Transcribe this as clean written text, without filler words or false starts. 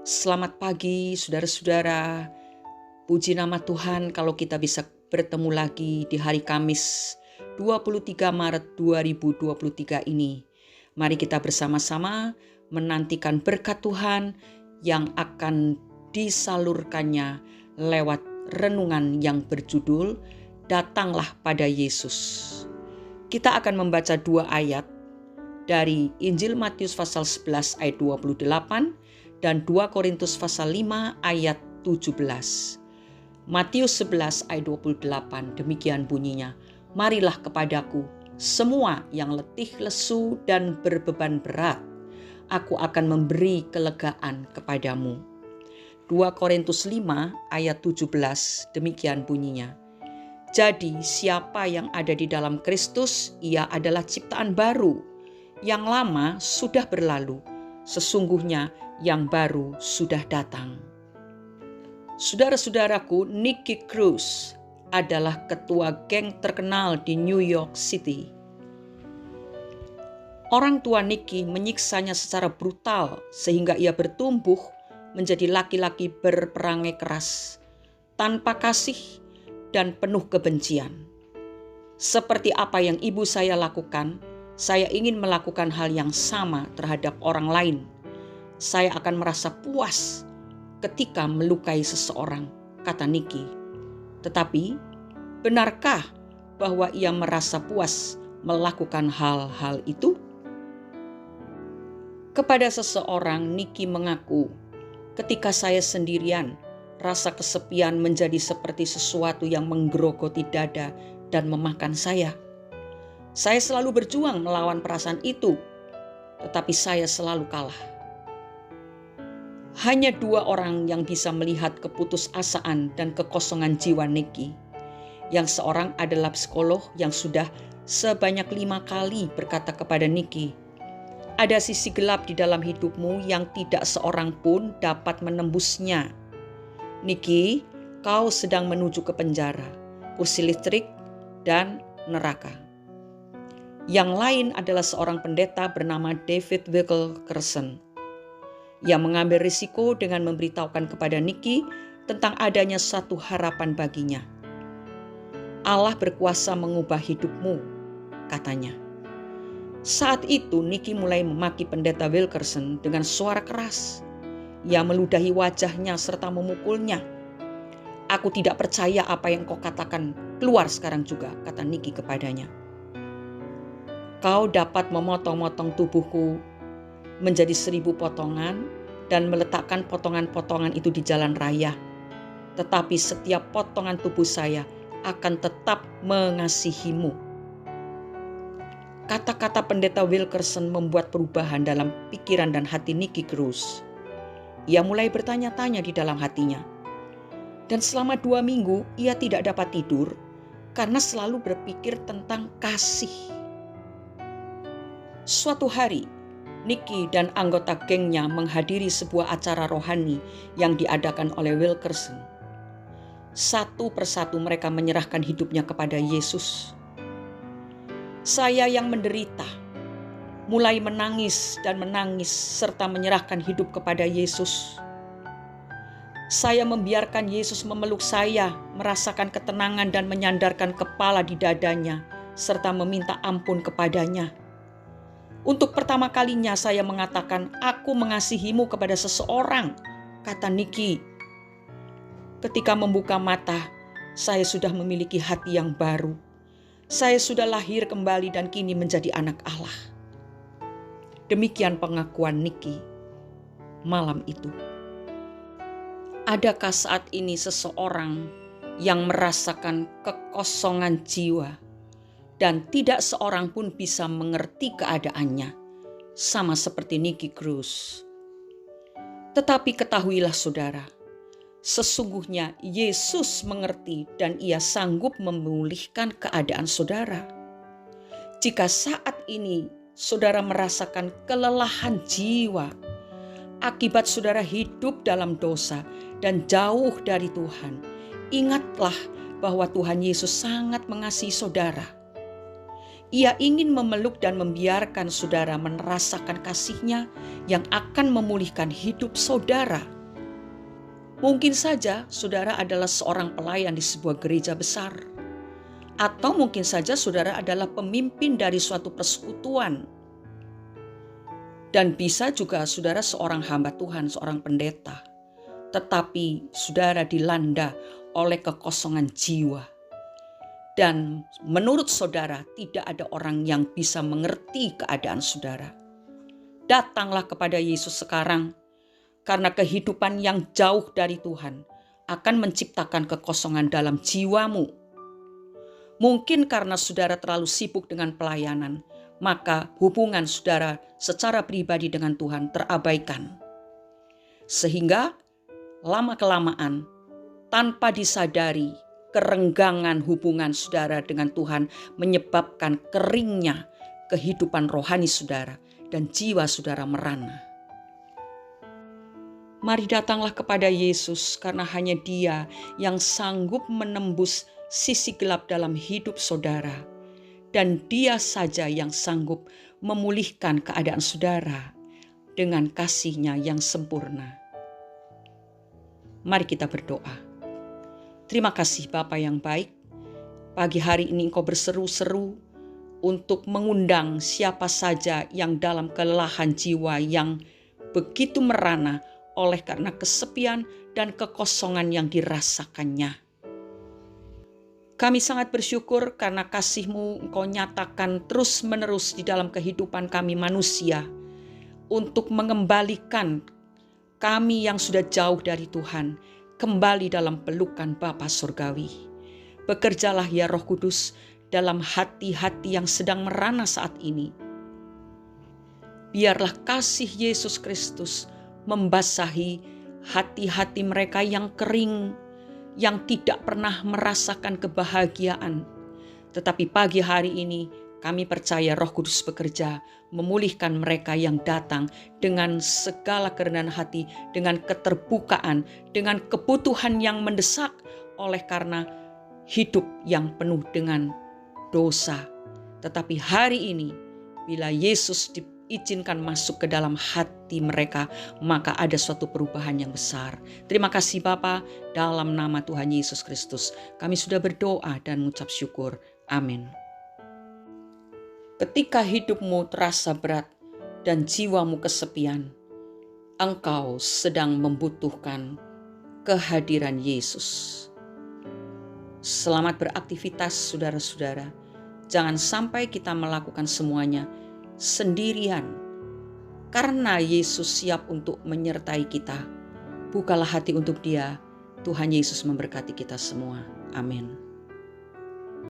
Selamat pagi saudara-saudara. Puji nama Tuhan kalau kita bisa bertemu lagi di hari Kamis 23 Maret 2023 ini. Mari kita bersama-sama menantikan berkat Tuhan yang akan disalurkannya lewat renungan yang berjudul Datanglah pada Yesus. Kita akan membaca 2 ayat dari Injil Matius pasal 11 ayat 28 dan 2 Korintus pasal 5 ayat 17. Matius 11 ayat 28 demikian bunyinya. Marilah kepadaku semua yang letih lesu dan berbeban berat, aku akan memberi kelegaan kepadamu. 2 Korintus 5 ayat 17 demikian bunyinya. Jadi siapa yang ada di dalam Kristus, ia adalah ciptaan baru. Yang lama sudah berlalu, sesungguhnya yang baru sudah datang. Saudara-saudaraku, Nicky Cruz adalah ketua geng terkenal di New York City. Orang tua Nicky menyiksanya secara brutal sehingga ia bertumbuh menjadi laki-laki berperangai keras, tanpa kasih dan penuh kebencian. Seperti apa yang ibu saya lakukan, saya ingin melakukan hal yang sama terhadap orang lain. Saya akan merasa puas ketika melukai seseorang, kata Nicky. Tetapi, benarkah bahwa ia merasa puas melakukan hal-hal itu? Kepada seseorang, Nicky mengaku, ketika saya sendirian, rasa kesepian menjadi seperti sesuatu yang menggerogoti dada dan memakan saya. Saya selalu berjuang melawan perasaan itu, tetapi saya selalu kalah. Hanya 2 orang yang bisa melihat keputusasaan dan kekosongan jiwa Nicky. Yang seorang adalah psikolog yang sudah sebanyak 5 kali berkata kepada Nicky, ada sisi gelap di dalam hidupmu yang tidak seorang pun dapat menembusnya. Nicky, kau sedang menuju ke penjara, kursi listrik, dan neraka. Yang lain adalah seorang pendeta bernama David Wilkerson. Ia mengambil risiko dengan memberitahukan kepada Nicky tentang adanya satu harapan baginya. Allah berkuasa mengubah hidupmu, katanya. Saat itu Nicky mulai memaki pendeta Wilkerson dengan suara keras. Ia meludahi wajahnya serta memukulnya. Aku tidak percaya apa yang kau katakan, keluar sekarang juga, kata Nicky kepadanya. Kau dapat memotong-motong tubuhku menjadi 1000 potongan dan meletakkan potongan-potongan itu di jalan raya. Tetapi setiap potongan tubuh saya akan tetap mengasihimu. Kata-kata pendeta Wilkerson membuat perubahan dalam pikiran dan hati Nicky Cruz. Ia mulai bertanya-tanya di dalam hatinya. Dan selama 2 minggu ia tidak dapat tidur karena selalu berpikir tentang kasih. Suatu hari, Nicky dan anggota gengnya menghadiri sebuah acara rohani yang diadakan oleh Wilkerson. Satu persatu mereka menyerahkan hidupnya kepada Yesus. Saya yang menderita, mulai menangis serta menyerahkan hidup kepada Yesus. Saya membiarkan Yesus memeluk saya, merasakan ketenangan dan menyandarkan kepala di dadanya, serta meminta ampun kepadanya. Untuk pertama kalinya saya mengatakan, aku mengasihimu kepada seseorang, kata Nicky. Ketika membuka mata, saya sudah memiliki hati yang baru. Saya sudah lahir kembali dan kini menjadi anak Allah. Demikian pengakuan Nicky malam itu. Adakah saat ini seseorang yang merasakan kekosongan jiwa dan tidak seorang pun bisa mengerti keadaannya, sama seperti Nicky Cruz? Tetapi ketahuilah saudara, sesungguhnya Yesus mengerti dan ia sanggup memulihkan keadaan saudara. Jika saat ini saudara merasakan kelelahan jiwa, akibat saudara hidup dalam dosa dan jauh dari Tuhan, ingatlah bahwa Tuhan Yesus sangat mengasihi saudara. Ia ingin memeluk dan membiarkan saudara merasakan kasih-Nya yang akan memulihkan hidup saudara Mungkin saja saudara adalah seorang pelayan di sebuah gereja besar. Atau mungkin saja saudara adalah pemimpin dari suatu persekutuan. Dan bisa juga saudara seorang hamba Tuhan, seorang pendeta. Tetapi saudara dilanda oleh kekosongan jiwa. Dan menurut saudara tidak ada orang yang bisa mengerti keadaan saudara. Datanglah kepada Yesus sekarang, karena kehidupan yang jauh dari Tuhan akan menciptakan kekosongan dalam jiwamu. Mungkin karena saudara terlalu sibuk dengan pelayanan, maka hubungan saudara secara pribadi dengan Tuhan terabaikan. Sehingga lama-kelamaan tanpa disadari, kerenggangan hubungan saudara dengan Tuhan menyebabkan keringnya kehidupan rohani saudara dan jiwa saudara merana. Mari datanglah kepada Yesus, karena hanya Dia yang sanggup menembus sisi gelap dalam hidup saudara. Dan Dia saja yang sanggup memulihkan keadaan saudara dengan kasih-Nya yang sempurna. Mari kita berdoa. Terima kasih Bapa yang baik, pagi hari ini Engkau berseru-seru untuk mengundang siapa saja yang dalam kelelahan jiwa yang begitu merana oleh karena kesepian dan kekosongan yang dirasakannya. Kami sangat bersyukur karena kasih-Mu Engkau nyatakan terus-menerus di dalam kehidupan kami manusia untuk mengembalikan kami yang sudah jauh dari Tuhan kembali dalam pelukan Bapa Surgawi. Bekerjalah ya Roh Kudus dalam hati-hati yang sedang merana saat ini. Biarlah kasih Yesus Kristus membasahi hati-hati mereka yang kering, yang tidak pernah merasakan kebahagiaan. Tetapi pagi hari ini kami percaya Roh Kudus bekerja memulihkan mereka yang datang dengan segala kerendahan hati, dengan keterbukaan, dengan kebutuhan yang mendesak oleh karena hidup yang penuh dengan dosa. Tetapi hari ini bila Yesus diizinkan masuk ke dalam hati mereka, maka ada suatu perubahan yang besar. Terima kasih Bapa, dalam nama Tuhan Yesus Kristus kami sudah berdoa dan mengucap syukur. Amin. Ketika hidupmu terasa berat dan jiwamu kesepian, engkau sedang membutuhkan kehadiran Yesus. Selamat beraktivitas saudara-saudara. Jangan sampai kita melakukan semuanya sendirian. Karena Yesus siap untuk menyertai kita. Bukalah hati untuk Dia. Tuhan Yesus memberkati kita semua. Amin.